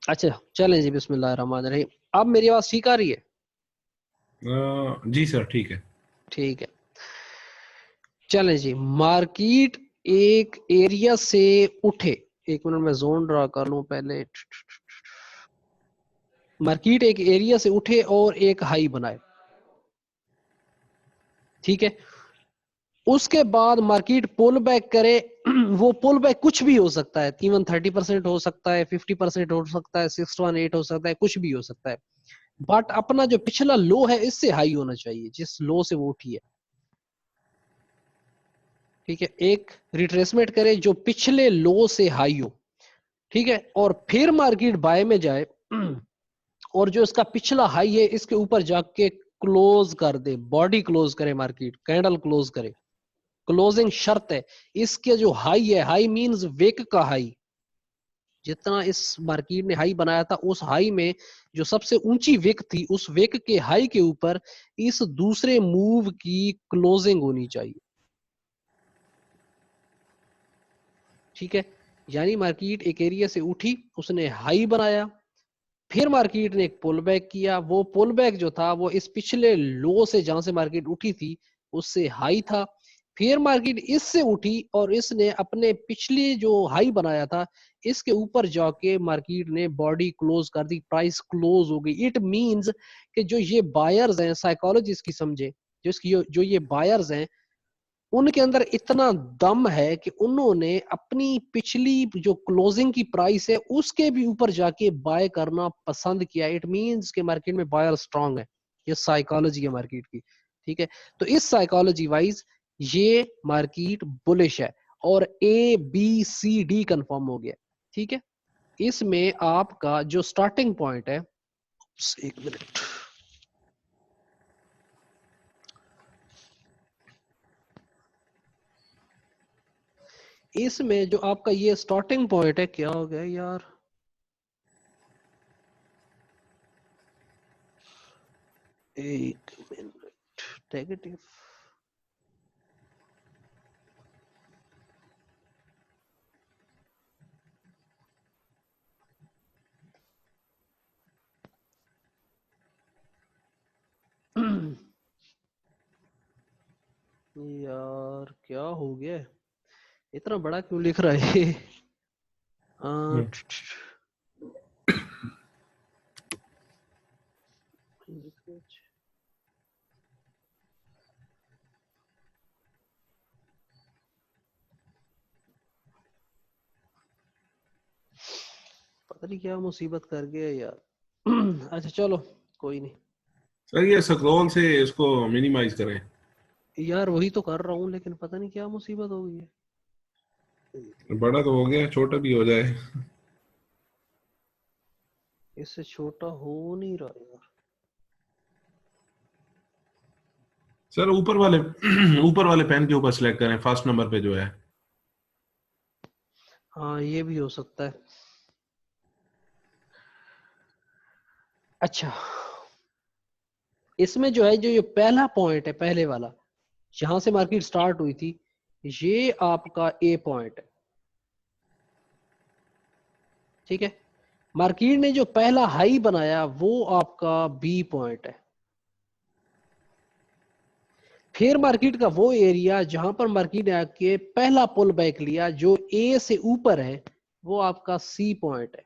अच्छा चलें जी, बिस्मिल्लाहिर्रहमानिर्रहीम। अब मेरी आवाज ठीक आ रही है? जी सर, ठीक है। ठीक है, चलें जी। मार्केट एक एरिया से उठे, एक मिनट में जोन ड्रा कर लूं पहले। मार्केट एक एरिया से उठे और एक हाई बनाए, ठीक है। उसके बाद मार्केट पुल बैक करे। वो पुल बैक कुछ भी हो सकता है, इवन 30% हो सकता है, 50% हो सकता है, 618 हो सकता है, कुछ भी हो सकता है। बट अपना जो पिछला लो है इससे हाई होना चाहिए, जिस लो से वो उठी है, ठीक है। एक रिट्रेसमेंट करे जो पिछले लो से हाई हो, ठीक है। और फिर मार्केट बाय में जाए और जो इसका पिछला हाई है इसके ऊपर जाके क्लोज कर दे, बॉडी क्लोज करे, मार्केट कैंडल क्लोज करे। क्लोजिंग शर्त है। इसके जो हाई है, हाई मींस वेक का हाई, जितना इस मार्केट ने हाई बनाया था उस हाई में जो सबसे ऊंची विक थी, उस विक के हाई के ऊपर इस दूसरे मूव की क्लोजिंग होनी चाहिए, ठीक है। यानी मार्केट एक एरिया से उठी, उसने हाई बनाया, फिर मार्केट ने एक पुल बैक किया। वो पुल बैक जो था वो इस पिछले लो से, जहां से मार्केट उठी थी, उससे हाई था। फिर मार्केट इससे उठी और इसने अपने पिछले जो हाई बनाया था इसके ऊपर जाके मार्केट ने बॉडी क्लोज कर दी, प्राइस क्लोज हो गई। इट मींस कि जो ये बायर्स हैं, साइकोलॉजी इसकी समझे, जो ये बायर्स हैं, उनके अंदर इतना दम है कि उन्होंने अपनी पिछली जो क्लोजिंग की प्राइस है उसके भी ऊपर जाके बाय करना पसंद किया। इट मींस के मार्केट में बायर स्ट्रांग है। ये साइकोलॉजी है मार्केट की, ठीक है। तो इस साइकोलॉजी वाइज ये मार्केट बुलिश है और A B C D confirm हो गया, ठीक है। इसमें आपका जो स्टार्टिंग पॉइंट है, एक मिनट, इसमें जो आपका ये स्टार्टिंग पॉइंट है, क्या हो गया यार, एक मिनट, नेगेटिव, यार क्या हो गया, इतना बड़ा क्यों लिख रहा है? आ, हम्म। पता नहीं क्या मुसीबत कर गया यार। अच्छा चलो, कोई नहीं सर, ये स्क्रॉल से इसको मिनिमाइज करें। यार, वही तो कर रहा हूँ लेकिन पता नहीं क्या मुसीबत हो गई है। बड़ा तो हो गया, छोटा भी हो जाए। इससे छोटा हो नहीं रहा यार। सर, ऊपर वाले ऊपर वाले पेन के ऊपर सेलेक्ट करें, फर्स्ट नंबर पे जो है। हाँ ये भी हो सकता है। अच्छा, इसमें जो है, जो ये पहला पॉइंट है, पहले वाला, जहां से मार्केट स्टार्ट हुई थी, ये आपका ए पॉइंट है, ठीक है। मार्केट ने जो पहला हाई बनाया वो आपका बी पॉइंट है। फिर मार्केट का वो एरिया जहां पर मार्केट आके पहला पुल बैक लिया जो ए से ऊपर है, वो आपका सी पॉइंट है।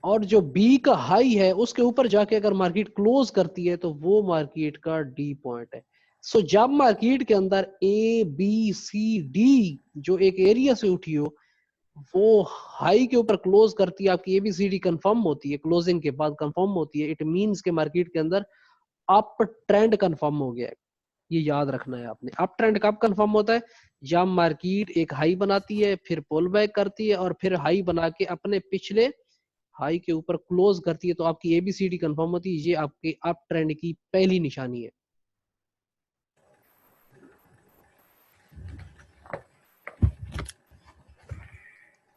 और जो बी का हाई है उसके ऊपर जाके अगर मार्केट क्लोज करती है तो वो मार्केट का डी पॉइंट है। सो जब मार्केट के अंदर ए बी सी डी जो एक एरिया से उठी हो, वो हाई के ऊपर क्लोज करती है, आपकी एबीसीडी कंफर्म होती है, क्लोजिंग के बाद कंफर्म होती है, इट मींस के मार्केट के अंदर अप ट्रेंड कंफर्म हो गया है। ये याद रखना है आपने। अप ट्रेंड कब कंफर्म होता है? जब मार्केट एक हाई बनाती है, फिर पुल बैक करती है और फिर हाई बना के अपने पिछले हाई के ऊपर क्लोज करती है, तो आपकी एबीसीडी कंफर्म होती है। ये आपके अप ट्रेंड की पहली निशानी है,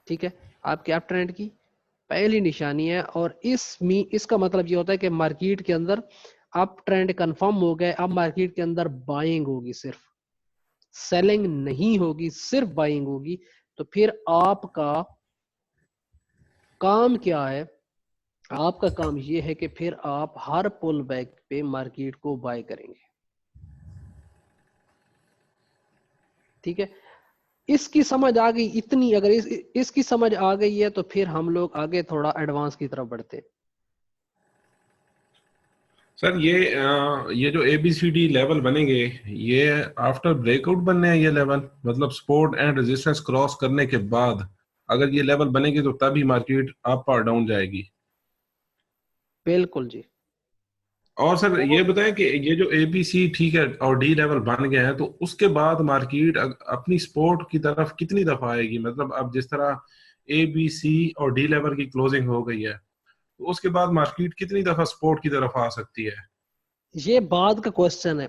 ठीक है। आपके अप ट्रेंड की पहली निशानी है। और इसका मतलब ये होता है कि मार्केट के अंदर अप ट्रेंड कंफर्म हो गए। अब मार्केट के अंदर बाइंग होगी, सिर्फ सेलिंग नहीं होगी, सिर्फ बाइंग होगी। तो फिर आपका काम क्या है, आपका काम ये है कि फिर आप हर पुल बैक पे मार्केट को बाय करेंगे, ठीक है। इसकी समझ आ गई इतनी, अगर इसकी समझ आ गई है तो फिर हम लोग आगे थोड़ा एडवांस की तरफ बढ़ते हैं। सर ये जो ABCD लेवल बनेंगे, ये आफ्टर ब्रेकआउट बनने हैं ये लेवल, मतलब सपोर्ट एंड रेजिस्टेंस क्रॉस करने के बाद अगर ये लेवल बनेंगे तो तभी मार्केट अप और डाउन जाएगी। बिल्कुल जी। और सर ये और बताएं कि ये जो ABC ठीक है और D लेवल बन गए हैं, तो उसके बाद मार्केट अपनी सपोर्ट की तरफ कितनी दफा आएगी? मतलब अब जिस तरह ABC और D लेवल की क्लोजिंग हो गई है, तो उसके बाद मार्केट कितनी दफा सपोर्ट की तरफ आ सकती है? ये बाद का क्वेश्चन है,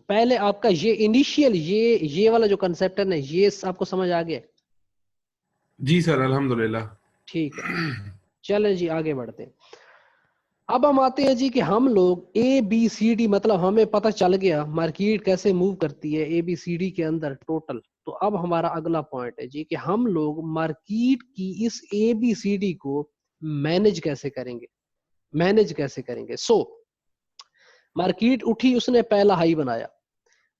पहले आपका ये इनिशियल ये वाला जो कंसेप्ट है ना, ये आपको समझ आ गया? जी सर, अल्हम्दुलिल्लाह। ठीक है, चलें जी आगे बढ़ते हैं। अब हम आते हैं जी कि हम लोग ABCD, मतलब हमें पता चल गया मार्केट कैसे मूव करती है ABCD के अंदर टोटल। तो अब हमारा अगला पॉइंट है जी कि हम लोग मार्केट की इस ABCD को मैनेज कैसे करेंगे, मैनेज कैसे करेंगे। मार्केट उठी, उसने पहला हाई बनाया,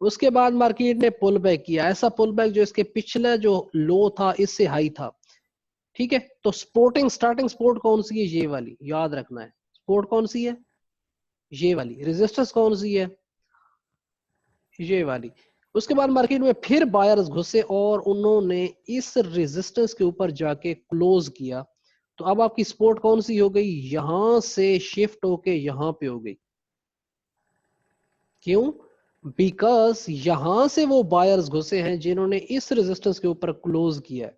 उसके बाद मार्केट ने पुल बैक किया, ऐसा पुल बैक जो इसके पिछले जो लो था इससे हाई था, ठीक है। तो स्टार्टिंग सपोर्ट कौन सी है, ये वाली याद रखना है। सपोर्ट कौन सी है, ये वाली। रेजिस्टेंस कौन सी है, ये वाली। उसके बाद मार्केट में फिर बायर्स घुसे और उन्होंने इस रेजिस्टेंस के ऊपर जाके क्लोज किया। तो अब आपकी सपोर्ट कौन सी हो गई, यहां से शिफ्ट होके यहां पे हो गई। क्यों? बिकॉज यहां से वो बायर्स घुसे हैं जिन्होंने इस रेजिस्टेंस के ऊपर क्लोज किया है।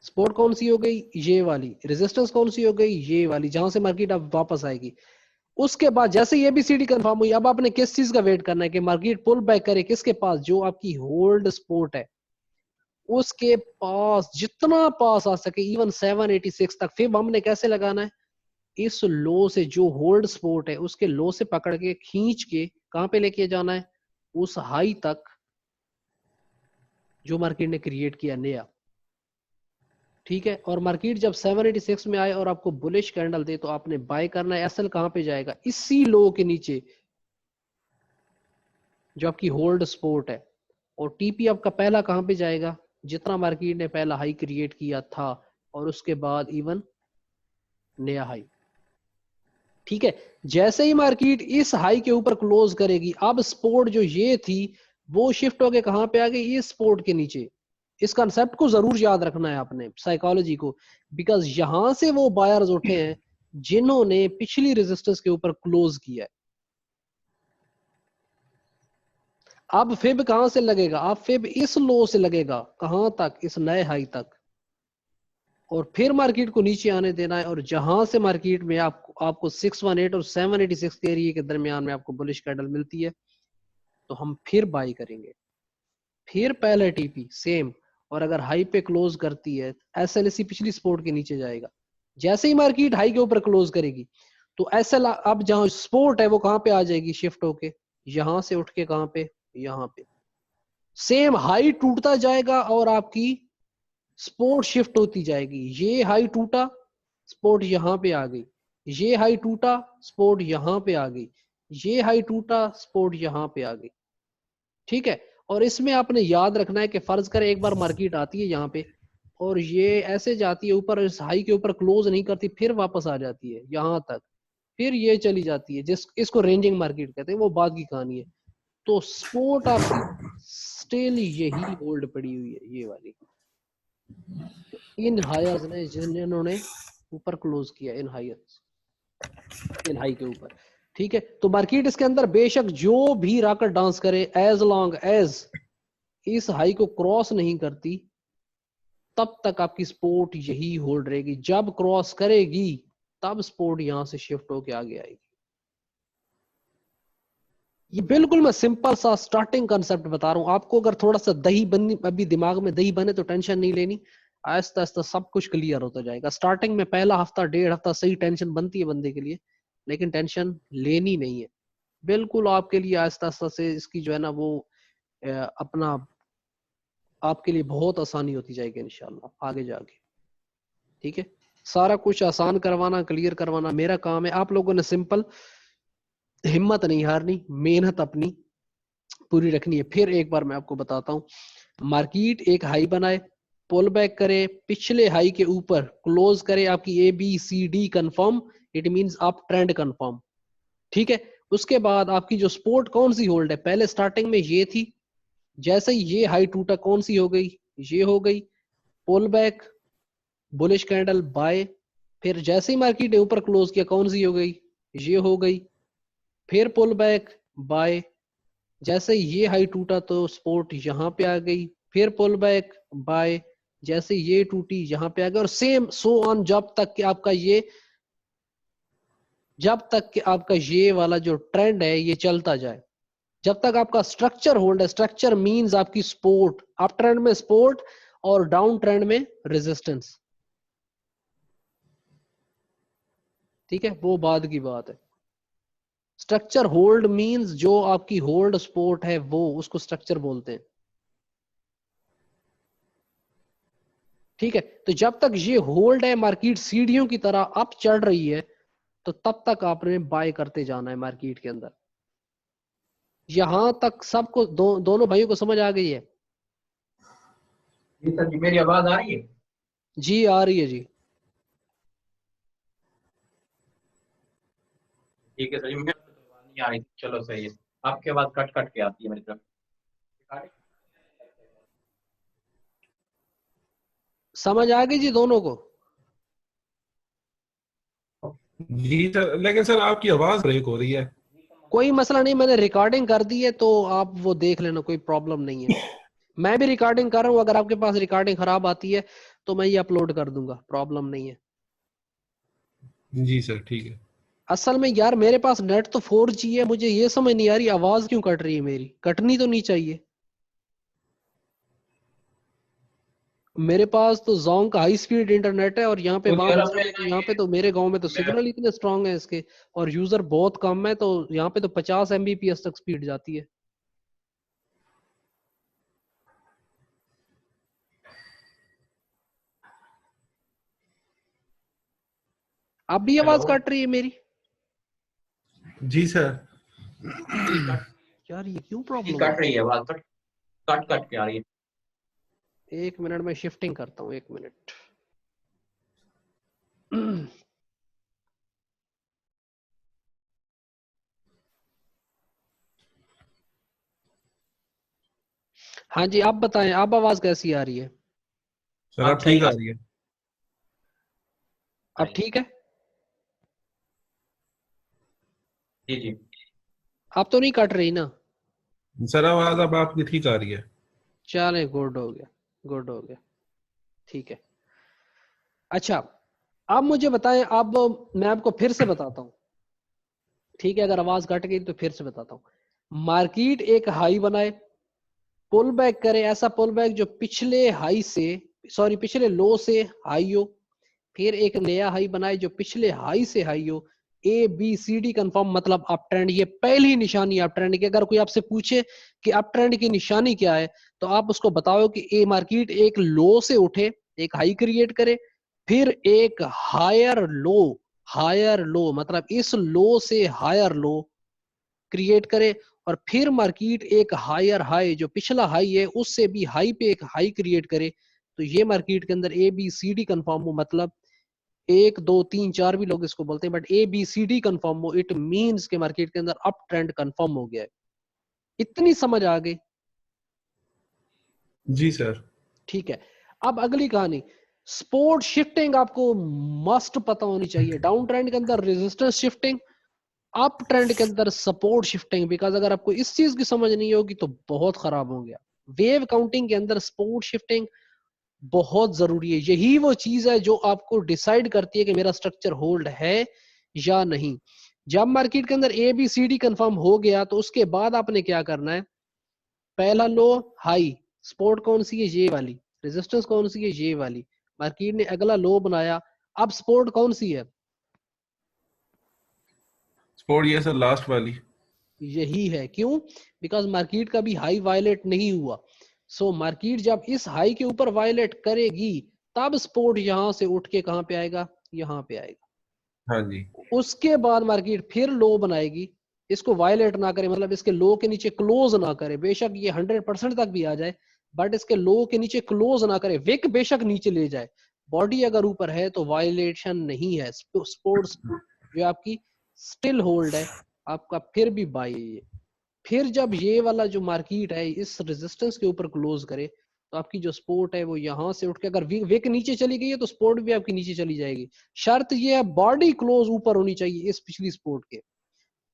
सपोर्ट कौन सी हो गई, ये वाली। रेजिस्टेंस कौन सी हो गई, ये वाली, जहां से मार्केट अब वापस आएगी। उसके बाद जैसे ये ABCD कंफर्म हुई, अब आपने किस चीज का वेट करना है कि मार्केट पुल बैक करे किसके पास, जो आपकी होल्ड सपोर्ट है उसके पास, जितना पास आ सके, इवन 786 तक। फिर हमने कैसे लगाना है, इस लो से, जो होल्ड सपोर्ट है उसके लो से पकड़ के खींच के कहां पे लेके जाना है, उस हाई तक जो मार्केट ने क्रिएट किया नया, ठीक है। और मार्केट जब 786 में आए और आपको बुलिश कैंडल दे तो आपने बाय करना है। एसएल कहां पे जाएगा, इसी लो के नीचे जो आपकी होल्ड सपोर्ट है। और टीपी आपका पहला कहां पे जाएगा, जितना मार्केट ने पहला हाई क्रिएट किया था और उसके बाद इवन नया हाई, ठीक है। जैसे ही मार्केट इस हाई के ऊपर क्लोज करेगी, अब सपोर्ट जो ये थी वो शिफ्ट होके कहां पे आ गई, इस सपोर्ट के नीचे। इस कंसेप्ट को जरूर याद रखना है आपने, साइकोलॉजी को, बिकॉज यहां से वो बायर्स उठे हैं जिन्होंने पिछली रेजिस्टेंस के ऊपर क्लोज किया है। अब फिब कहां से लगेगा, अब फिब इस लो से लगेगा कहां तक, इस नए हाई तक। और फिर मार्केट को नीचे आने देना है, और जहां से मार्केट में आपको 618 और 786 के एरिया के दरमियान में आपको बुलिश कैंडल मिलती है, तो हम फिर बाई करेंगे। फिर पहले टीपी सेम, और अगर हाई पे क्लोज करती है SLC पिछली सपोर्ट के नीचे जाएगा। जैसे ही मार्केट हाई के ऊपर क्लोज करेगी तो SL अब जहां सपोर्ट है वो कहां पे आ जाएगी, शिफ्ट होके यहां से उठ के कहां पे, यहां पे। सेम हाई टूटता जाएगा और आपकी सपोर्ट शिफ्ट होती जाएगी। ये हाई टूटा, सपोर्ट यहां पे आ गई, ये हाई टूटा, सपोर्ट यहां पे आ गई, ये हाई टूटा, सपोर्ट यहां पे आ गई, ठीक है। और इसमें आपने याद रखना है कि फर्ज करें एक बार मार्केट आती है यहाँ पे और ये ऐसे जाती है ऊपर, इस हाई के ऊपर क्लोज नहीं करती, फिर वापस आ जाती है यहाँ तक, फिर ये चली जाती है, जिस इसको रेंजिंग मार्केट कहते हैं, वो बाद की कहानी है। तो सपोर्ट आपकी स्टिल यही होल्ड पड़ी हुई है, ये वाली। इन हायर्स ने जिन्होंने ऊपर क्लोज किया, इन हायर्स, इन हाई के ऊपर, ठीक है। तो मार्केट इसके अंदर बेशक जो भी राकेट डांस करे, एज लॉन्ग एज इस हाई को क्रॉस नहीं करती, तब तक आपकी सपोर्ट यही होल्ड रहेगी। जब क्रॉस करेगी तब सपोर्ट यहां से शिफ्ट होके आगे आएगी। ये बिल्कुल मैं सिंपल सा स्टार्टिंग कंसेप्ट बता रहा हूं आपको। अगर थोड़ा सा दही बनी, अभी दिमाग में दही बने तो टेंशन नहीं लेनी, आहिस्ता आहिस्ता सब कुछ क्लियर होता जाएगा। स्टार्टिंग में पहला हफ्ता डेढ़ हफ्ता सही टेंशन बनती है बंदे के लिए, लेकिन टेंशन लेनी नहीं है। बिल्कुल आपके लिए आहिस्ता आहिस्ता से इसकी जो है ना वो अपना आपके लिए बहुत आसानी होती जाएगी इंशाल्लाह आगे जाके। ठीक है, सारा कुछ आसान करवाना, क्लियर करवाना मेरा काम है। आप लोगों ने सिंपल हिम्मत नहीं हारनी, मेहनत अपनी पूरी रखनी है। फिर एक बार मैं आपको बताता हूँ, मार्केट एक हाई बनाए, पुल बैक करे, पिछले हाई के ऊपर क्लोज करे, आपकी A B C D confirm, it means आप ट्रेंड कंफर्म। ठीक है, उसके बाद आपकी जो सपोर्ट कौन सी होल्ड है, पहले स्टार्टिंग में ये थी, जैसे ही ये हाई टूटा कौन सी हो गई, ये हो गई, pull back, bullish candle buy. फिर जैसे ही मार्केट ने ऊपर क्लोज किया कौन सी हो गई, ये हो गई, फिर पुल बैक बाय। जैसे ये हाई टूटा तो सपोर्ट यहाँ पे आ गई, फिर पुल बैक बाय, जैसे ये टूटी यहाँ पे आ गई, और सेम सो ऑन जब तक कि आपका ये वाला जो ट्रेंड है ये चलता जाए, जब तक आपका स्ट्रक्चर होल्ड है। स्ट्रक्चर मींस आपकी सपोर्ट, अप ट्रेंड में सपोर्ट और डाउन ट्रेंड में रेजिस्टेंस। ठीक है, वो बाद की बात है। स्ट्रक्चर होल्ड मींस जो आपकी होल्ड सपोर्ट है वो, उसको स्ट्रक्चर बोलते हैं। ठीक है, तो जब तक ये होल्ड है, मार्केट सीढ़ियों की तरह अप चढ़ रही है, तो तब तक आपने बाय करते जाना है मार्केट के अंदर। यहां तक सबको दोनों भाइयों को समझ आ गई है? जी सर जी, मेरी आवाज आ रही है? जी आ रही है जी। ठीक है सर जी, मेरी आवाज नहीं आ रही, चलो सही है। आपकी आवाज कट कट के आती है मेरी तरफ। समझ आ गई जी दोनों को? जी सर, लेकिन सर आपकी आवाज ब्रेक हो रही है। कोई मसला नहीं, मैंने रिकॉर्डिंग कर दी है तो आप वो देख लेना, कोई प्रॉब्लम नहीं है। मैं भी रिकॉर्डिंग कर रहा हूँ, अगर आपके पास रिकॉर्डिंग खराब आती है तो मैं ये अपलोड कर दूंगा, प्रॉब्लम नहीं है। जी सर ठीक है। असल में यार मेरे पास नेट तो 4G है, मुझे ये समझ नहीं आ रही आवाज क्यों कट रही है मेरी, कटनी तो नहीं चाहिए। मेरे पास तो जोंग का हाई स्पीड इंटरनेट है, और यहाँ पे तो वहां यार पे जाके तो यहाँ पे तो मेरे गांव में तो सिग्नल इतने स्ट्रांग है इसके, और यूजर बहुत कम है, तो यहाँ पे तो 50 Mbps तक स्पीड जाती है। अब भी आवाज हेलो कट रही है मेरी? जी सर। यार ये क्यों जी प्रॉब्लम कट है? रही है आवाज, कट कट कट के आ रही है। एक मिनट में शिफ्टिंग करता हूँ, एक मिनट। हाँ जी, आप बताएं, आप आवाज कैसी आ रही है? सर अब आप सही ठीक आ आ रही है। अब रही है। ठीक है? जी जी। अब तो नहीं कट रही ना? सर आवाज अब आपकी ठीक आ रही है। चले, गुड हो गया, गुड हो गया, ठीक है। अच्छा, आप मुझे बताएं, अब मैं आपको फिर से बताता हूँ, ठीक है? अगर आवाज कट गई तो फिर से बताता हूँ। मार्केट एक हाई बनाए, पुल बैक करे, ऐसा पुल बैक जो पिछले हाई से, सॉरी पिछले लो से हाई हो, फिर एक नया हाई बनाए जो पिछले हाई से हाई हो, A B C D confirm, मतलब अप ट्रेंड। ये पहली निशानी अप ट्रेंड की। अगर कोई आपसे पूछे कि अप ट्रेंड की निशानी क्या है, तो आप उसको बताओ कि ए मार्केट एक लो से उठे, एक हाई क्रिएट करे, फिर एक हायर लो मतलब इस लो से हायर लो क्रिएट करे, और फिर मार्केट एक हायर हाई, जो पिछला हाई है उससे भी हाई पे एक हाई क्रिएट करे, तो ये मार्केट के अंदर A B C D confirm हो, मतलब 1 2 3 4 भी लोग इसको बोलते हैं, but A B C D confirm हो, इट मींस के मार्केट के अंदर अप ट्रेंड कंफर्म हो गया है। इतनी समझ आ गई? जी सर। ठीक है, अब अगली कहानी, सपोर्ट शिफ्टिंग आपको मस्ट पता होनी चाहिए। डाउन ट्रेंड के अंदर रेजिस्टेंस शिफ्टिंग, अप ट्रेंड के अंदर सपोर्ट शिफ्टिंग। बिकॉज अगर आपको इस चीज की समझ नहीं होगी तो बहुत खराब हो गया। वेव काउंटिंग के अंदर सपोर्ट शिफ्टिंग बहुत जरूरी है। यही वो चीज है जो आपको डिसाइड करती है कि मेरा स्ट्रक्चर होल्ड है या नहीं। जब मार्केट के अंदर A B C D confirm हो गया, तो उसके बाद आपने क्या करना है, पहला लो हाई, सपोर्ट कौन सी है, ये वाली, रेजिस्टेंस कौन सी है, ये वाली। मार्केट ने अगला लो बनाया, अब सपोर्ट कौन सी है, सपोर्ट ये सर लास्ट वाली। यही है। क्यों? बिकॉज मार्केट का भी हाई वायलेट नहीं हुआ, सो मार्केट जब इस हाई के ऊपर वायलेट करेगी तब सपोर्ट यहां से उठ के कहां पे आएगा, यहां पे आएगा। हाँ जी। उसके बाद मार्केट फिर लो बनाएगी, इसको वायलेट ना करे, मतलब इसके लो के नीचे क्लोज ना करे, बेशक ये 100% तक भी आ जाए बट इसके लो के नीचे क्लोज ना करे, विक बेशक नीचे ले जाए, बॉडी अगर ऊपर है तो वायलेशन नहीं है, स्पोर्ट्स जो आपकी स्टिल होल्ड है आपका, फिर भी बाई है ये। फिर जब ये वाला जो मार्केट है इस रेजिस्टेंस के ऊपर क्लोज करे तो आपकी जो सपोर्ट है वो यहां से उठ के, अगर विक नीचे चली गई है तो सपोर्ट भी आपकी नीचे चली जाएगी। शर्त ये है बॉडी क्लोज ऊपर होनी चाहिए इस पिछली सपोर्ट के।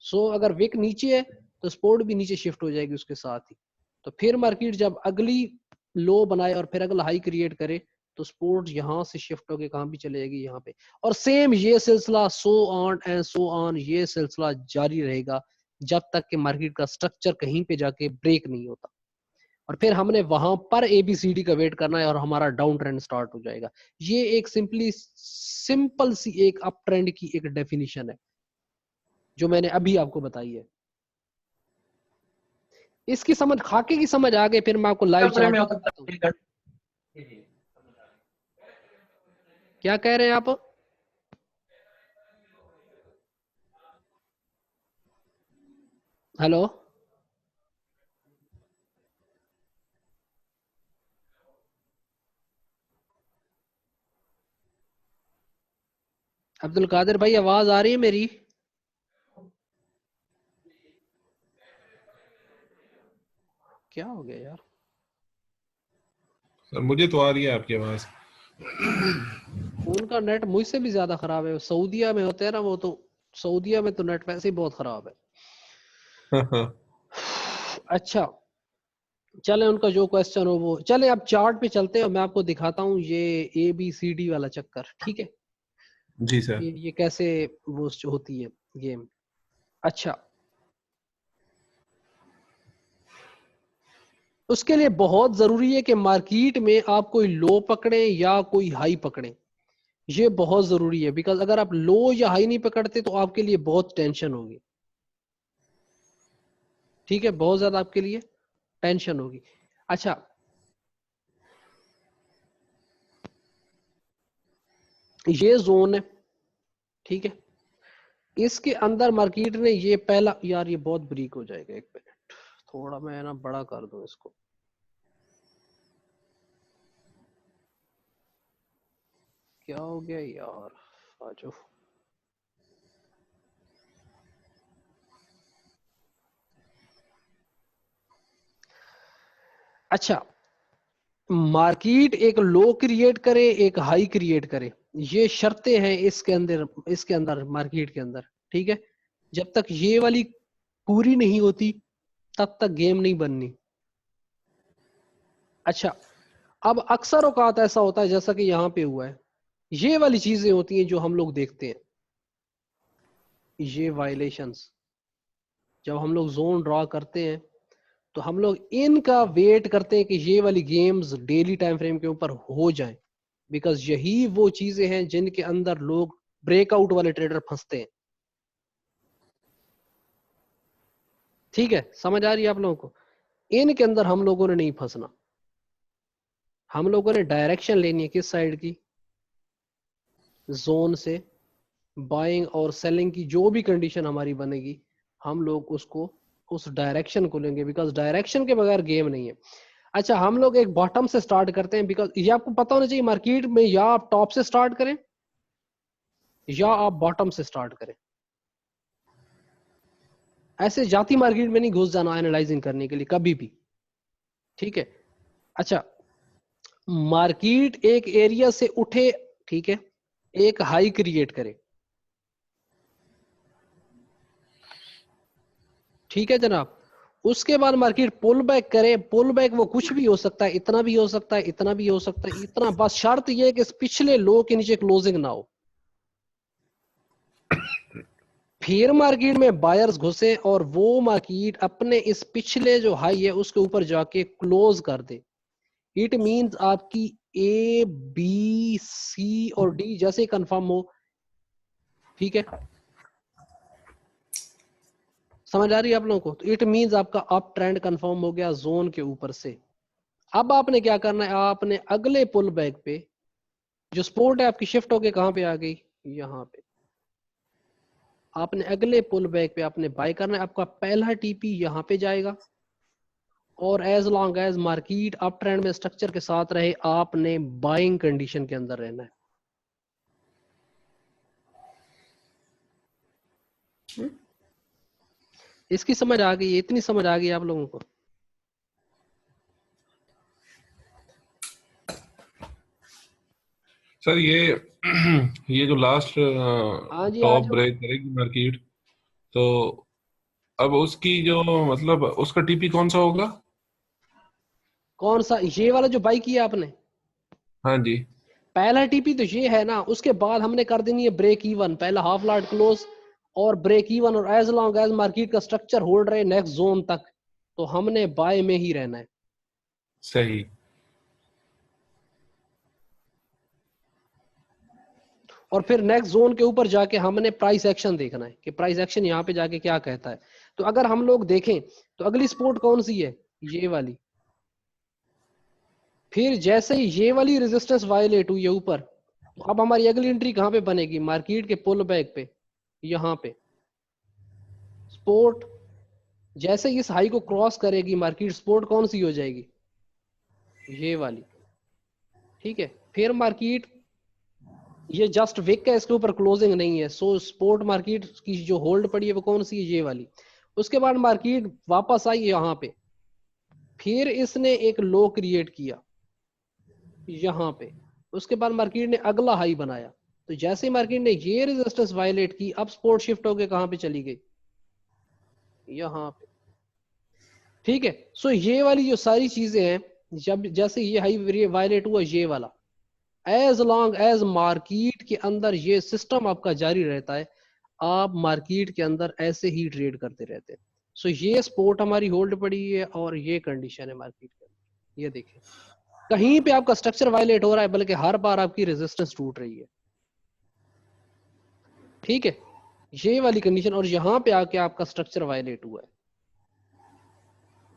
सो अगर विक नीचे है तो सपोर्ट भी नीचे शिफ्ट हो जाएगी उसके साथ ही। तो फिर मार्केट जब अगली लो बनाए और फिर अगला हाई क्रिएट करे तो सपोर्ट यहां से शिफ्ट होके कहां भी चले जाएगी, यहाँ पे। और सेम ये सिलसिला so on and so on, ये सिलसिला जारी रहेगा जब तक कि मार्केट का स्ट्रक्चर कहीं पे जाके ब्रेक नहीं होता। और फिर हमने वहां पर ABCD का वेट करना है और हमारा डाउन ट्रेंड स्टार्ट हो जाएगा। ये एक सिंपल सी एक अप ट्रेंड की एक डेफिनेशन है जो मैंने अभी आपको बताई है। इसकी समझ, खाके की समझ आ गई, फिर मैं आपको लाइव फ्रेम में हो चार्ट सकता बताता हूँ। है। जी, जी। क्या कह रहे हैं आप? हेलो, अब्दुल कादिर भाई, आवाज आ रही है मेरी? क्या हो गया यार? सर मुझे तो आ रही है आपकी आवाज। उनका नेट मुझसे भी ज्यादा खराब है, सऊदीया में होते हैं ना वो, तो सऊदीया में तो नेट वैसे ही बहुत खराब है। अच्छा, चले उनका जो क्वेश्चन हो वो, चले अब चार्ट पे चलते हैं और मैं आपको दिखाता हूँ ये ABCD वाला चक्कर, ठीक है? जी सर। ये कैसे वो होती है गेम। अच्छा, उसके लिए बहुत जरूरी है कि मार्केट में आप कोई लो पकड़े या कोई हाई पकड़े, ये बहुत जरूरी है, बिकॉज अगर आप लो या हाई नहीं पकड़ते तो आपके लिए बहुत टेंशन होगी, ठीक है? बहुत ज्यादा आपके लिए टेंशन होगी। अच्छा, ये जोन है, ठीक है? इसके अंदर मार्केट ने ये पहला, यार ये बहुत ब्रीक हो जाएगा, एक मिनट, थोड़ा मैं ना बड़ा कर दूं इसको। क्या हो गया यार? आजो, अच्छा, मार्केट एक लो क्रिएट करे एक हाई क्रिएट करे, ये शर्तें हैं इसके अंदर मार्केट के अंदर, ठीक है? जब तक ये वाली पूरी नहीं होती तब तक गेम नहीं बननी। अच्छा, अब अक्सर औकात ऐसा होता है जैसा कि यहां पे हुआ है, ये वाली चीजें होती हैं जो हम लोग देखते हैं, ये वायलेशंस। जब हम लोग जोन ड्रॉ करते हैं तो हम लोग इनका वेट करते हैं कि ये वाली गेम्स डेली टाइम फ्रेम के ऊपर हो जाएं, बिकॉज यही वो चीजें हैं जिनके अंदर लोग ब्रेकआउट वाले ट्रेडर फंसते हैं। ठीक है, समझ आ रही है आप लोगों को? इनके अंदर हम लोगों ने नहीं फंसना, हम लोगों ने डायरेक्शन लेनी है किस साइड की, जोन से। बाइंग और सेलिंग की जो भी कंडीशन हमारी बनेगी हम लोग उसको, उस डायरेक्शन को लेंगे, बिकॉज डायरेक्शन के बगैर गेम नहीं है। अच्छा, हम लोग एक बॉटम से स्टार्ट करते हैं, बिकॉज ये आपको पता होना चाहिए मार्केट में, या आप टॉप से स्टार्ट करें या आप बॉटम से स्टार्ट करें। ऐसे जाती मार्केट में नहीं घुस जाना एनालाइजिंग करने के लिए कभी भी, ठीक है? अच्छा, मार्केट एक एरिया से उठे, ठीक है, एक हाई क्रिएट करे, ठीक है जनाब? उसके बाद मार्केट पुल बैक करे, पुल बैक वो कुछ भी हो सकता है, इतना भी हो सकता है, इतना भी हो सकता है, इतना, बस शर्त ये है कि इस पिछले लो के नीचे क्लोजिंग ना हो। फिर मार्केट में बायर्स घुसे और वो मार्केट अपने इस पिछले जो हाई है उसके ऊपर जाके क्लोज कर दे। इट मींस आपकी A B C और D जैसे कंफर्म हो, ठीक है? समझ आ रही है आप लोगों को? तो इट मींस आपका अप ट्रेंड कंफर्म हो गया जोन के ऊपर से। अब आपने क्या करना है, आपने अगले पुल बैक पे जो सपोर्ट है आपकी शिफ्ट होके कहां पे आ गई, यहाँ पे। आपने अगले पुल बैक पे आपने बाय करना है, आपका पहला टीपी यहाँ पे जाएगा और as long as market up trend में स्ट्रक्चर के साथ रहे आपने बाइंग कंडीशन के अंदर रहना है। इसकी समझ आ गई, इतनी समझ आ गई आप लोगों को? सर ये जो लास्ट हाँ जी, आ टॉप जाओ। ब्रेक करेगी मार्केट, तो अब उसकी जो मतलब उसका टीपी कौन सा होगा? कौन सा? ये वाला जो बाई किया आपने, हाँ जी। पहला टीपी तो ये है ना, उसके बाद हमने कर देनी है ब्रेक इवन, पहला हाफ लॉट क्लोज और ब्रेक इवन, और एज लॉन्ग एज मार्केट का स्ट्रक्चर होल्ड रहे नेक्स्ट जोन तक, तो हमने बाय में ही रहना है। सही। और फिर नेक्स्ट जोन के ऊपर जाके हमने प्राइस एक्शन देखना है कि प्राइस एक्शन यहाँ पे जाके क्या कहता है। तो अगर हम लोग देखें तो अगली सपोर्ट कौन सी है, ये वाली। फिर जैसे ही ये वाली रेजिस्टेंस वायलेट हुई है ऊपर, तो अब हमारी अगली एंट्री कहाँ पे बनेगी, मार्केट के पुल बैक पे, यहाँ पे। सपोर्ट जैसे इस हाई को क्रॉस करेगी मार्केट, सपोर्ट कौन सी हो जाएगी, ये वाली। ठीक है, फिर मार्केट ये जस्ट विक है, इसके ऊपर क्लोजिंग नहीं है, सो स्पोर्ट मार्केट की जो होल्ड पड़ी है वो कौन सी है, ये वाली। उसके बाद मार्केट वापस आई यहाँ पे, फिर इसने एक लो क्रिएट किया यहाँ पे, उसके बाद मार्केट ने अगला हाई बनाया। तो जैसे मार्केट ने ये रेजिस्टेंस वायलेट की, अब स्पोर्ट शिफ्ट होके कहाँ पे चली गई, यहाँ पे। ठीक है, सो ये वाली जो सारी चीजें हैं, जब जैसे ये हाई वायलेट हुआ ये वाला, एज लॉन्ग एज मार्केट के अंदर ये सिस्टम आपका जारी रहता है, आप मार्केट के अंदर ऐसे ही ट्रेड करते रहते हैं। सो ये सपोर्ट हमारी होल्ड पड़ी है और ये कंडीशन है मार्केट के अंदर। ये देखिए, कहीं पे आपका स्ट्रक्चर वायलेट हो रहा है, बल्कि हर बार आपकी रेजिस्टेंस टूट रही है। ठीक है, ये वाली कंडीशन, और यहाँ पे आके आपका स्ट्रक्चर वायलेट हुआ है,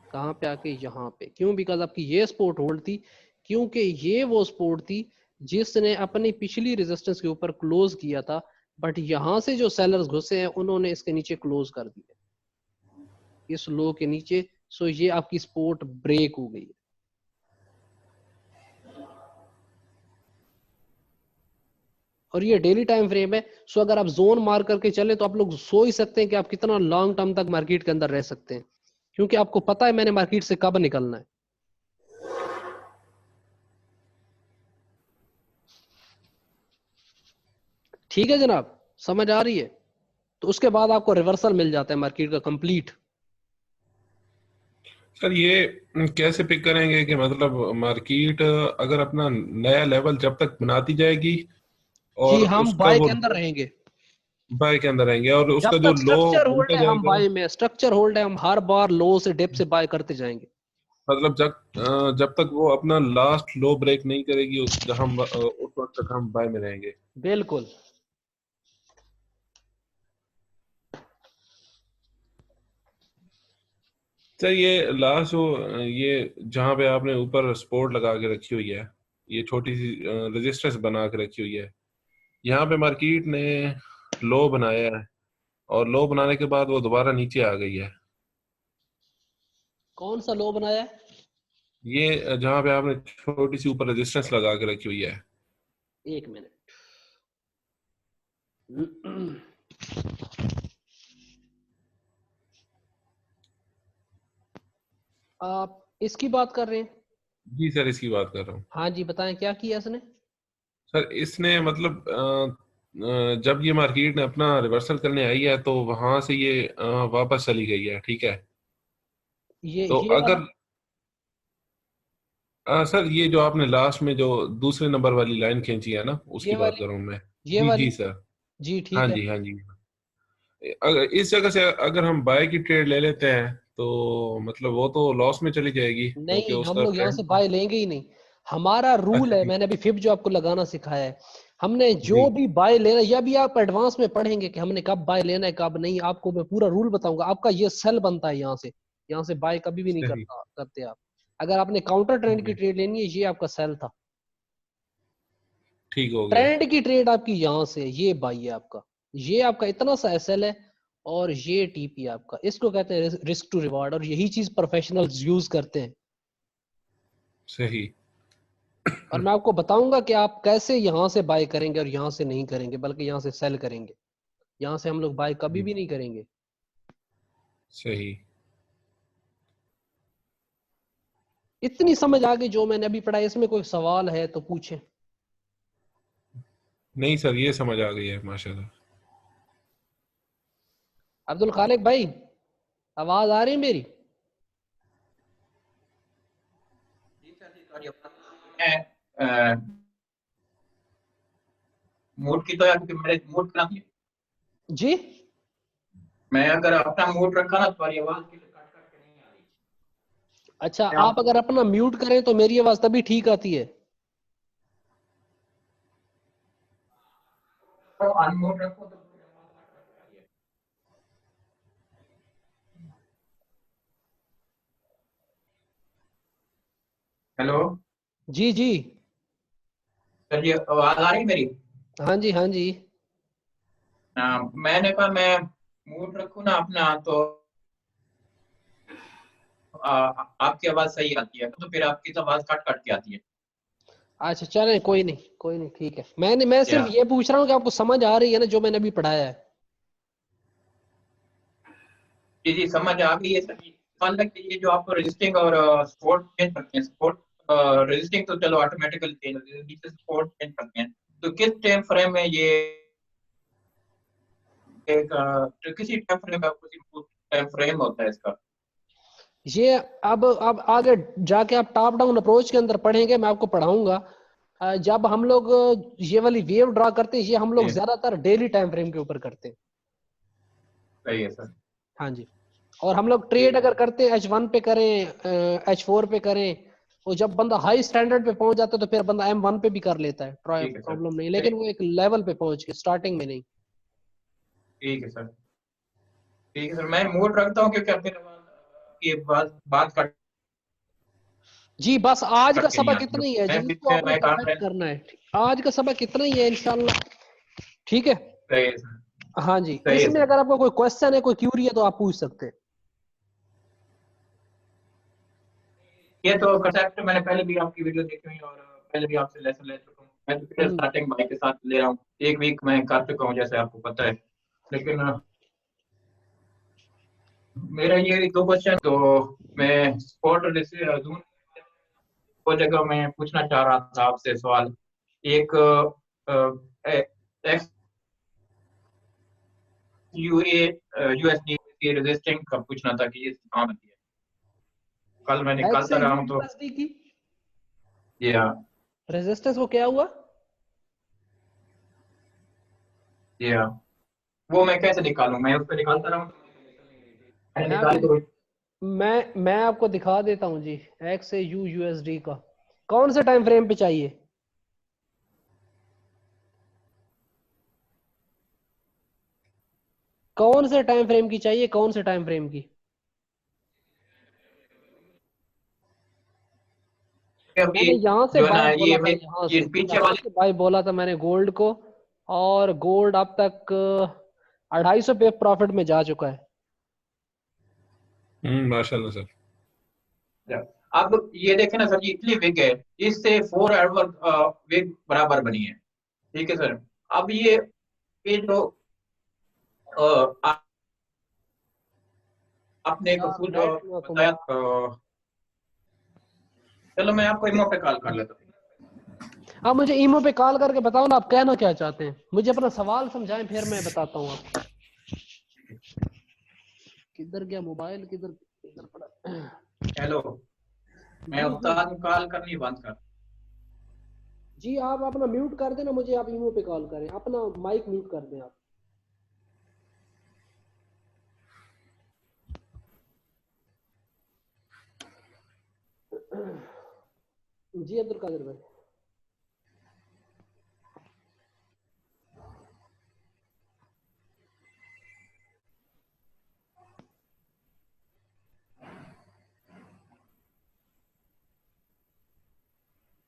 कहाँ पे आके, यहाँ पे। क्यों? बिकॉज आपकी ये सपोर्ट होल्ड थी, क्योंकि ये वो सपोर्ट थी जिसने अपनी पिछली रेजिस्टेंस के ऊपर क्लोज किया था, बट यहां से जो सेलर्स घुसे हैं उन्होंने इसके नीचे क्लोज कर दिया, इस लो के नीचे। सो ये आपकी सपोर्ट ब्रेक हो गई। और ये डेली टाइम फ्रेम है, सो अगर आप जोन मार करके चले तो आप लोग सो ही सकते हैं कि आप कितना लॉन्ग टर्म तक मार्केट के अंदर रह सकते हैं, क्योंकि आपको पता है मैंने मार्केट से कब निकलना है। ठीक है जनाब, समझ आ रही है? तो उसके बाद आपको रिवर्सल मिल जाता है मार्केट का कंप्लीट। सर ये कैसे पिक करेंगे कि मतलब मार्केट अगर अपना नया लेवल जब तक बनाती जाएगी जी, और हम उसका बाय वो के अंदर रहेंगे, बाय के अंदर रहेंगे और जब उसका जो तक लो स्ट्रक्चर होल्ड बनता है हम जाएगा, बाय में, स्ट्रक्चर होल्ड है हम हर बार लो से डिप से बाय करते जाएंगे। मतलब जब तक वो अपना लास्ट लो ब्रेक नहीं करेगी उस वक्त तक हम बाय में रहेंगे। बिल्कुल। सर ये लास्ट जो ये जहाँ पे आपने ऊपर सपोर्ट लगा के रखी हुई है, ये छोटी सी रेजिस्टेंस बना के रखी हुई है, यहाँ पे मार्केट ने लो बनाया है और लो बनाने के बाद वो दोबारा नीचे आ गई है। कौन सा लो बनाया है? ये जहाँ पे आपने छोटी सी ऊपर रेजिस्टेंस लगा के रखी हुई है। एक मिनट। आप इसकी बात कर रहे हैं? जी सर, इसकी बात कर रहा हूँ। हाँ जी, बताएं क्या किया इसने। सर इसने मतलब जब ये मार्केट ने अपना रिवर्सल करने आई है तो वहां से ये वापस चली गई है, ठीक है। तो ये वाला, अगर सर ये जो आपने लास्ट में जो दूसरे नंबर वाली लाइन खींची है ना, उसकी ये बात वाली, कर रहा हूँ मैं। ये जी वाली। जी सर। जी हाँ ठीक है। जी हाँ जी। अगर इस जगह से अगर हम बाय की ट्रेड ले लेते हैं तो मतलब वो तो लॉस में चली जाएगी क्योंकि नहीं, हम उसका लोग यहाँ से ट्रेंड। बाय लेंगे ही नहीं। हमारा रूल अच्छा है, जी। मैंने अभी फिब जो आपको लगाना सिखाया है, हमने जी जो भी बाय लेना, या भी आप एडवांस में पढ़ेंगे कि हमने कब बाय लेना है कब नहीं, आपको मैं पूरा रूल बताऊंगा। आपका ये सेल बनता है यहाँ से बाय कभी भी नहीं सही। करते आप। अगर आपने काउंटर ट्रेंड की ट्रेड लेनी है, ये आपका सेल था। ठीक हो गया। ट्रेंड की ट्रेड आपकी यहाँ से, ये बाई है आपका, ये आपका इतना सा एसएल है और ये टीपी आपका, इसको कहते हैं रिस्क टू रिवार्ड, और यही चीज प्रोफेशनल्स यूज करते हैं। सही। और मैं आपको बताऊंगा कि आप कैसे यहाँ से बाय करेंगे और यहाँ से नहीं करेंगे, बल्कि यहाँ से सेल करेंगे। यहाँ से हम लोग बाय कभी भी नहीं करेंगे। सही। इतनी समझ आ गई जो मैंने अभी पढ़ा, इसमें कोई सवाल है तो पूछें। नहीं सर, ये समझ आ गई है माशाल्लाह। अब्दुल खालिक भाई, आवाज आ रही है मेरी? मैं मूड की तो यार, क्योंकि मेरे मूड खराब है। जी मैं अगर अपना मूड रखा ना, तुम्हारी आवाज की कट कट के नहीं आ रही। अच्छा, मैं आप अगर अपना म्यूट करें तो मेरी आवाज तभी ठीक आती है। आपको अनम्यूट रखो तो पूरी आवाज कट कट के आ रही है। हेलो जी जी। सर, ये आवाज आ रही है मेरी? हाँ जी हाँ जी। मैंने कहा मैं मूड रखूँ ना अपना, तो आपकी आवाज सही आती है, तो फिर आपकी तो आवाज कट कट के आती है। अच्छा चलें, कोई नहीं कोई नहीं, ठीक है। मैं या सिर्फ ये पूछ रहा हूँ कि आपको समझ आ रही है ना जो मैंने अभी पढ़ाया है? जी जी, समझ आ गई है सर। मान लो कि ये जो आप रजिस्टिंग और स्पोर्ट चेंज करते हैं, स्पोर्ट रजिस्टिंग तो चलो ऑटोमेटिकली चेंज होती है, नीचे स्पोर्ट चेंज करते हैं, तो किस टाइम फ्रेम में ये एक तो किसी टाइम फ्रेम में कुछ टाइम फ्रेम होता है इसका? ये अब आगे जाके आप टॉप डाउन अप्रोच के अंदर पढ़ेंगे, मैं आपको पढ़ाऊंगा। जब हम लोग ये वाली वेव ड्रा करते हैं, ये हम लोग जी, ज्यादातर डेली टाइम फ्रेम के ऊपर करते हैं। सही है सर। हाँ जी। और हम लोग ट्रेड ठीक है अगर करते हैं H1 पे करें, H4 पे करें, और जब बंदा हाई स्टैंडर्ड पे पहुंच जाता है तो फिर बंदा M1 पे भी कर लेता है, ठीक है सर। प्रॉब्लम नहीं, लेकिन वो एक लेवल पे पहुंच के, स्टार्टिंग में नहीं। ठीक है सर। ठीक है सर, मैं मूड रखता हूँ क्योंकि फिर ये बात बात कट जी बस आज का कट के नहीं सबक आती है। इतना ही है जी, मैं इसको पीछे आपने मैं काट परफेक्ट रहा करना है। आज का सबक इतना ही है इंशाल्लाह। ठीक है। सही है सर। हाँ जी, सही है इसमें सर। अगर आपको कोई क्वेश्चन है, कोई क्यूरी है तो आप पूछ सकते हैं। ये तो कंसेप्ट मैंने पहले भी आपकी वीडियो देखी हुई है और पहले भी आपसे लेसन ले चुका हूँ। मैं तो फिर हम्म, स्टार्टिंग भाई के साथ ले रहा हूँ, एक वीक मैं कर चुका हूँ जैसे आपको पता है। लेकिन मेरा ये दो क्वेश्चन तो मैं स्पोर्ट जून वो जगह मैं पूछना चाह रहा था आपसे सवाल। एक एक्स यूए यूएसडी की रेजिस्टिंग का पूछना था कि ये कहाँ बनती है। कल मैं एक्स निकालता से रहा यू हूँ तो यूएसडी की ये रेजिस्टेंस को क्या हुआ? ये वो मैं कैसे निकालूं? मैं उस पर निकालता रहा हूँ, मैंने मैं निकाली आपको तो मैं आपको दिखा देता हूँ जी। एक्स से यू यूएसडी का कौन से टाइम फ्रेम पे चाहिए? कौन से टाइम फ्रेम की चाहिए, कौन से टाइम फ्रेम की? अभी मैंने यहाँ से जो है बाय ना बोला था, यहाँ ये से पीछे यहाँ वाली। से बाय बोला था मैंने गोल्ड को, और गोल्ड अब तक 250 पे प्रॉफिट में जा चुका है। माशाल्लाह सर। अब ये देखें ना सर, ये इतनी विग है, इससे 4 आवर विग बराबर बनी है। ठीक है सर। अब ये जो आपने एक यार फुल नेट में बताया, तुम्हारा, चलो मैं आपको इमो पे कॉल कर लेता हूँ। आप मुझे ईमो पे कॉल करके बताओ ना आप कहना क्या चाहते हैं, मुझे अपना सवाल समझाएं फिर मैं बताता हूँ आपको। किधर गया मोबाइल, किधर किधर पड़ा? हेलो, मैं जी जी। उस्ताद को कॉल करनी बंद कर। जी आप अपना म्यूट कर देना मुझे, आप ईमो पे कॉल करें, अपना माइक म्यूट कर दें आप। जी अब्दुल कादिर भाई।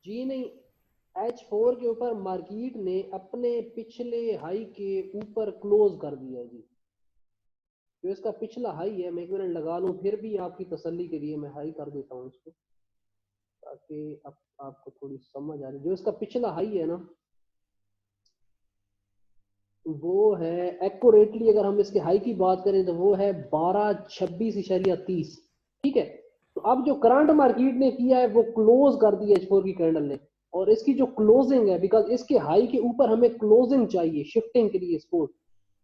जी नहीं, H4 के ऊपर मार्केट ने अपने पिछले हाई के ऊपर क्लोज कर दिया जी। जो इसका पिछला हाई है, मैं एक मिनट लगा लूं फिर भी आपकी तसल्ली के लिए मैं हाई कर देता हूं इसको, ताकि आपको थोड़ी समझ आ रही। जो इसका पिछला हाई है ना, वो है एक्यूरेटली, अगर हम इसके हाई की बात करें तो वो है 1226.30। ठीक है, तो अब जो करंट मार्केट ने किया है वो क्लोज कर दिया H4 की कैंडल ने, और इसकी जो क्लोजिंग है, बिकॉज इसके हाई के ऊपर हमें क्लोजिंग चाहिए शिफ्टिंग के लिए सपोर्ट।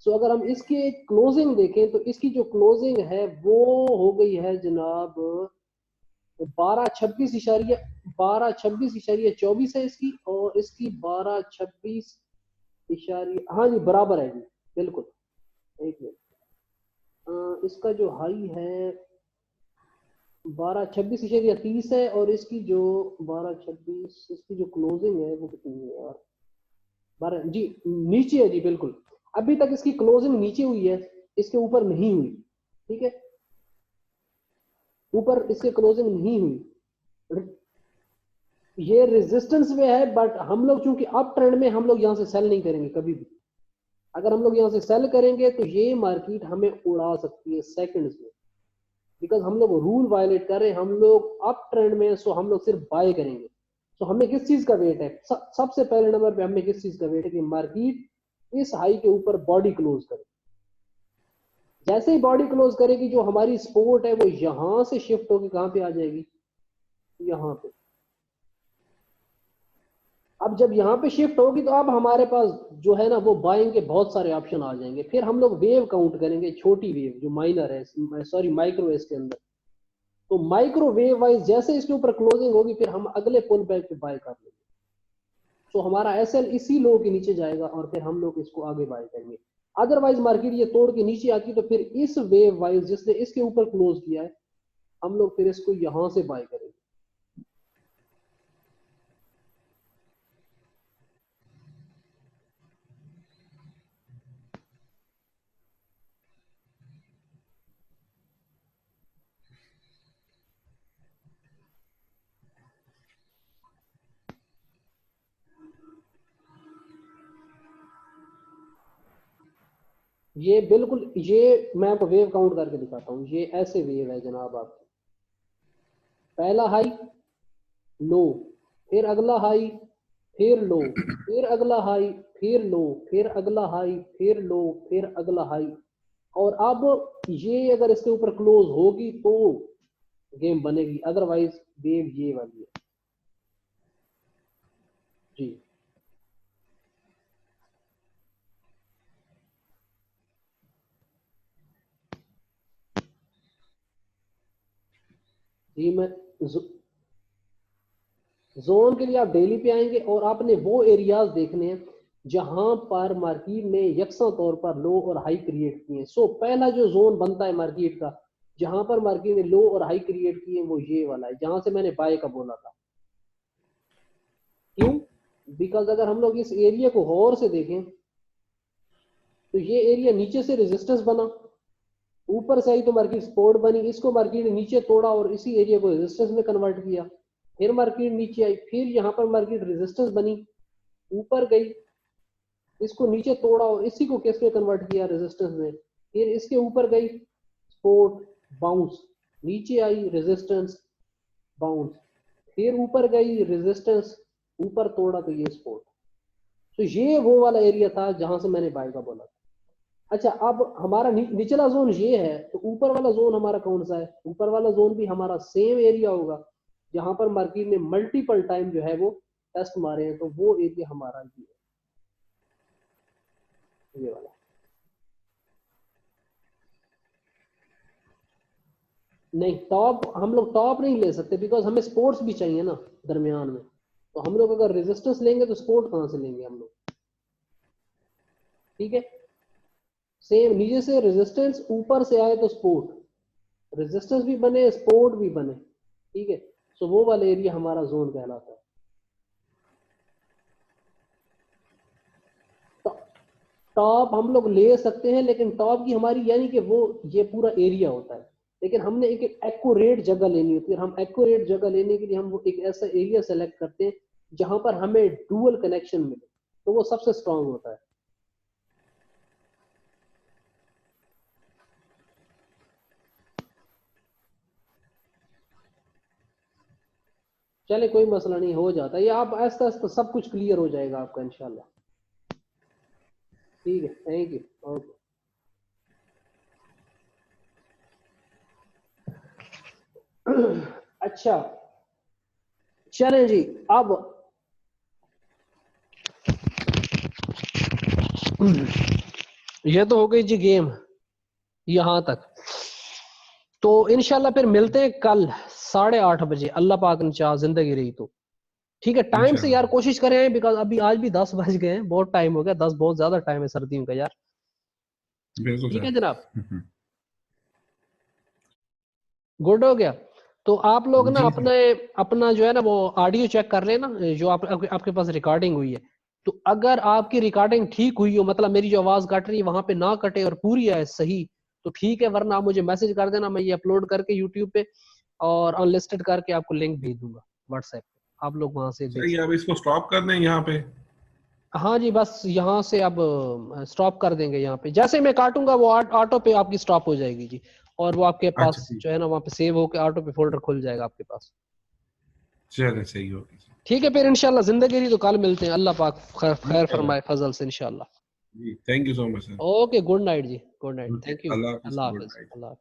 सो अगर हम इसके क्लोजिंग देखें तो इसकी जो क्लोजिंग है वो हो गई है जनाब 1226.24 है इसकी, और इसकी 1226 इशारिया, हाँ जी बराबर है जी, बिल्कुल। एक मिनट, इसका जो हाई है 1226.30 है, और इसकी जो 1226 इसकी जो क्लोजिंग है वो कितनी है यार, 12 जी, नीचे है जी बिल्कुल। अभी तक इसकी क्लोजिंग नीचे हुई है, इसके ऊपर नहीं हुई। ठीक है, ऊपर इसके क्लोजिंग नहीं हुई, ये रेजिस्टेंस में है, बट हम लोग चूंकि अप ट्रेंड में, हम लोग यहाँ से सेल नहीं करेंगे कभी भी। अगर हम लोग यहाँ से सेल करेंगे तो ये मार्केट हमें उड़ा सकती है सेकंड्स में, बिकॉज हम लोग रूल वायलेट कर रहे हैं, हम लोग अप ट्रेंड में, सो हम लोग सिर्फ बाय करेंगे। सो हमें किस चीज का वेट है, सबसे पहले नंबर पे हमें किस चीज का वेट है कि मार्केट इस हाई के ऊपर बॉडी क्लोज करे। जैसे ही बॉडी क्लोज करेगी, जो हमारी सपोर्ट है वो यहां से शिफ्ट होकर कहां पे आ जाएगी, यहाँ पे। अब जब यहाँ पे शिफ्ट होगी तो अब हमारे पास जो है ना वो बाइंग के बहुत सारे ऑप्शन आ जाएंगे। फिर हम लोग वेव काउंट करेंगे, छोटी वेव जो माइनर है, सॉरी माइक्रो है इसके अंदर। तो माइक्रो वेव वाइज जैसे इसके ऊपर क्लोजिंग होगी, फिर हम अगले पुल बैक पे बाय कर लेंगे। तो हमारा एसएल इसी लो के नीचे जाएगा और फिर हम लोग इसको आगे बाय करेंगे। अदरवाइज मार्केट ये तोड़ के नीचे आती तो फिर इस वेव वाइज जिसने इसके ऊपर क्लोज किया है, हम लोग फिर इसको यहां से बाय करेंगे। ये बिल्कुल, ये मैं आपको वेव काउंट करके दिखाता हूँ। ये ऐसे वेव है जनाब आपकी, पहला हाई लो, फिर अगला हाई, फिर लो, फिर अगला हाई, फिर लो, फिर अगला हाई, फिर लो, फिर अगला हाई। और अब ये अगर इसके ऊपर क्लोज होगी तो गेम बनेगी, अदरवाइज वेव ये वाली है जी। जी मैं जोन के लिए आप डेली पे आएंगे और आपने वो एरियाज देखने हैं जहां पर मार्केट ने यकसा तौर पर लो और हाई क्रिएट किए। सो पहला जो जोन बनता है मार्केट का, जहां पर मार्केट ने लो और हाई क्रिएट किए, वो ये वाला है जहां से मैंने बाय का बोला था। क्यों? बिकॉज अगर हम लोग इस एरिया को गौर से देखें तो ये एरिया नीचे से रेजिस्टेंस बना, ऊपर से आई तो मार्केट सपोर्ट बनी, इसको मार्केट ने नीचे तोड़ा और इसी एरिया को रेजिस्टेंस में कन्वर्ट किया। फिर मार्केट नीचे आई, फिर यहाँ पर मार्केट रेजिस्टेंस बनी, ऊपर गई, इसको नीचे तोड़ा और इसी को किस में कन्वर्ट किया, रेजिस्टेंस में। फिर इसके ऊपर गई, सपोर्ट, बाउंस, नीचे आई, रेजिस्टेंस, बाउंस, फिर ऊपर गई, रेजिस्टेंस, ऊपर तोड़ा तो ये सपोर्ट। तो ये वो वाला एरिया था जहां से मैंने बाय का बोला था। अच्छा, अब हमारा निचला जोन ये है, तो ऊपर वाला जोन हमारा कौन सा है? ऊपर वाला जोन भी हमारा सेम एरिया होगा जहां पर मार्केट ने मल्टीपल टाइम जो है वो टेस्ट मारे हैं। तो वो एरिया हमारा ये है, ये वाला। नहीं, टॉप हम लोग टॉप नहीं ले सकते, बिकॉज हमें सपोर्ट्स भी चाहिए ना दरमियान में। तो हम लोग अगर रेजिस्टेंस लेंगे तो सपोर्ट कहां से लेंगे हम लोग? ठीक है, सेम नीचे से रेजिस्टेंस, ऊपर से आए तो सपोर्ट, रेजिस्टेंस भी बने, सपोर्ट भी बने। ठीक है, सो वो वाला एरिया हमारा जोन कहलाता है। टॉप हम लोग ले सकते हैं, लेकिन टॉप की हमारी यानी कि वो ये पूरा एरिया होता है, लेकिन हमने एक एक्यूरेट जगह लेनी होती है। हम एक्यूरेट जगह लेने के लिए हम वो एक ऐसा एरिया सेलेक्ट करते हैं जहां पर हमें डुअल कनेक्शन मिले, तो वो सबसे स्ट्रांग होता है। चले कोई मसला नहीं, हो जाता है ये, आप आहिस्ता आहिस्ता सब कुछ क्लियर हो जाएगा आपका इंशाल्लाह। ठीक है, थैंक यू, ओके। अच्छा चलें जी, अब ये तो हो गई जी गेम यहां तक। तो इंशाल्लाह फिर मिलते हैं कल 8:30 बजे, अल्लाह पाक ने चाहा जिंदगी रही तो। ठीक है, टाइम से यार कोशिश करें, बिकॉज अभी आज भी 10 बज गए हैं, बहुत टाइम हो गया, 10 बहुत ज्यादा टाइम है सर्दियों का यार। ठीक है जनाब, गुड हो गया। तो आप लोग ना अपने अपना जो है ना वो ऑडियो चेक कर लेना, जो आपके पास रिकॉर्डिंग हुई है। तो अगर आपकी रिकॉर्डिंग ठीक हुई हो, मतलब मेरी जो आवाज कट रही है वहां पे ना कटे और पूरी है सही, तो ठीक है, वरना आप मुझे मैसेज कर देना, मैं ये अपलोड करके यूट्यूब पे और अनलिस्टेड करके आपको लिंक भेज दूंगा व्हाट्सएप पे, आप लोग वहां से देख सकते हैं। अब इसको स्टॉप कर दें यहाँ पे। हाँ जी, बस यहाँ से अब स्टॉप कर देंगे। यहाँ पे जैसे मैं काटूंगा वो ऑटो पे आपकी स्टॉप हो जाएगी जी, और वो आपके पास जो है ना वहाँ पे सेव होके ऑटो पे फोल्डर खुल जाएगा आपके पास। चलिए सही हो गया। ठीक है, फिर इंशाल्लाह जिंदगी रही तो कल मिलते हैं, अल्लाह पाक खैर फरमाए फजल से इंशाल्लाह। जी thank you so much sir. Okay, good night जी, good night, thank you, Allah हाफिज़, अल्लाह गुड हाफिज, नाइट। अल्लाह।